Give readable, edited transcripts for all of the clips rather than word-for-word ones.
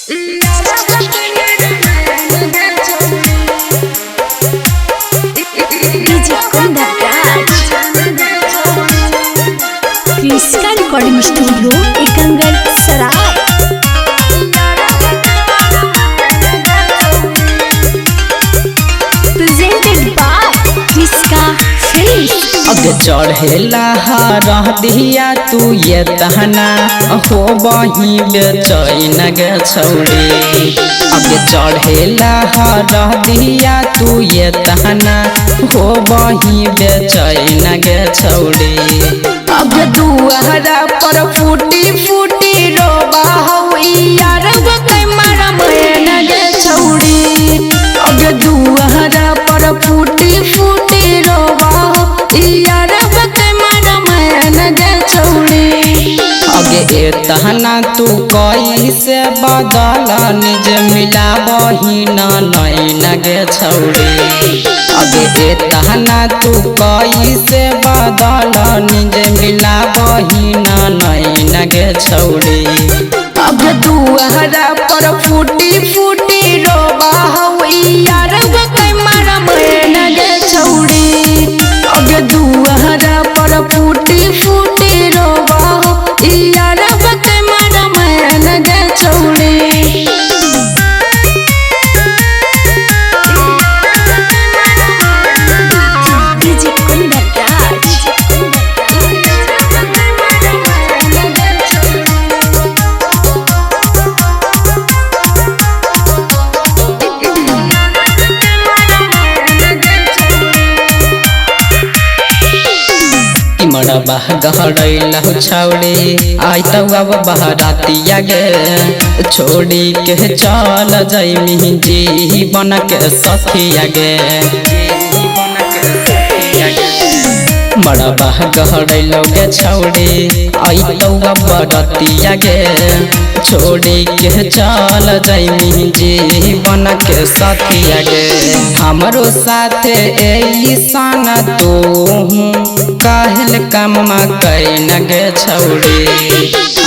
क्रिस्का recording studio Ekangar Sarai. Presented by Kriska films. अगे चढ़ेला रह दिया तू ये तहना हो बही बेचैन गे छौड़ी। अगे चढ़ेला रह दिया तू ये तहना हो बही बेचैन गे छौड़ी। अब दुआरा पर फूटी फूटी रोबा हो यार गई मारा मैन गे छौड़ी। अब दुआरा पर फूटी फूटी रोबा हो यार गई मारा मैन गे छौड़ी। अगे ए तहना तू कैसे बदल निज मिला बही नैन गे छौड़ी। अगे ए तहना तू कैसे बदल निज मिला बही नैन गे छौड़ी। अब दुआरा पर फूटी फूटी रोबा हो यार गई मारा मैन गे छौड़ी। अब दुआरा पर फूटी फूटी रोबा हो यार गई मारा मैन गे छौड़ी। बह गहरैला छौड़ी आई तो अब बहरातिया गे छोड़ी के चल जैमी जीवन के सखिया गे। बड़ा गहरैलो गे छौड़ी आई तो अब बहरातिया गे छोड़ी के चल जैमी जीवन के सखिया गे। हमरो साथे ऐसन तू काहल कमा कैन गे छौड़ी।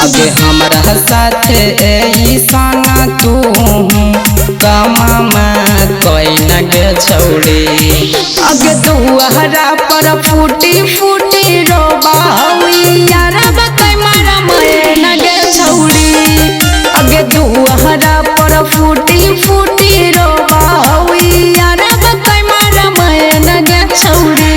अगे हमरा साथे ऐसन तू कमा कैन गे छौड़ी। अगे दुआरा पर फूटी फूटी रोबा यार गई मारा मैन गे छौड़ी। अगे दुआरा पर फूटी फूटी रोबा यार गई मारा मैन गे छौड़ी।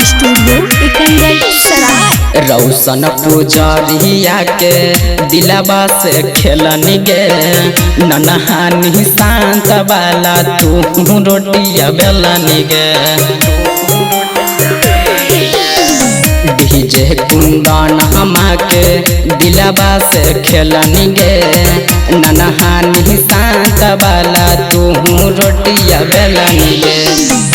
स्टूडियो एकंगल सराय। रौशन पुजरिया के दिलवा से खेलनी गे ननहानी शांत वाला तू रोटिया बेलनी गे। डीजे कुंदन हमा के दिलवा से खेलनी गे ननहानी शांत वाला तू रोटिया बेलनी गे।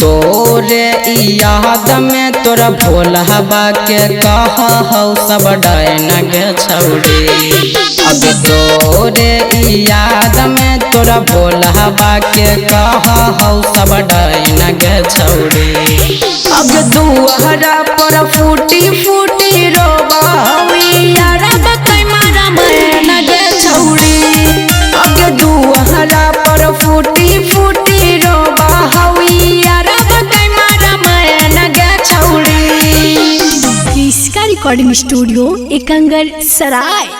तोरे याद में तोरा भोलहबा के कह हौ सब डायन गे छौड़ी। अब तोरे याद में तोरा भोलहबा के कह हौ सब डायन गे छौड़ी। अब दुआरा पर फूटी फूटी रोबा यार गई मारा मैन गे छौड़ी। अब दुआरा पर फूटी फूटी रोबा यार गई मारा मैन गे छौड़ी। क्रिस्का रिकॉर्डिंग स्टूडियो एकंगल सराय।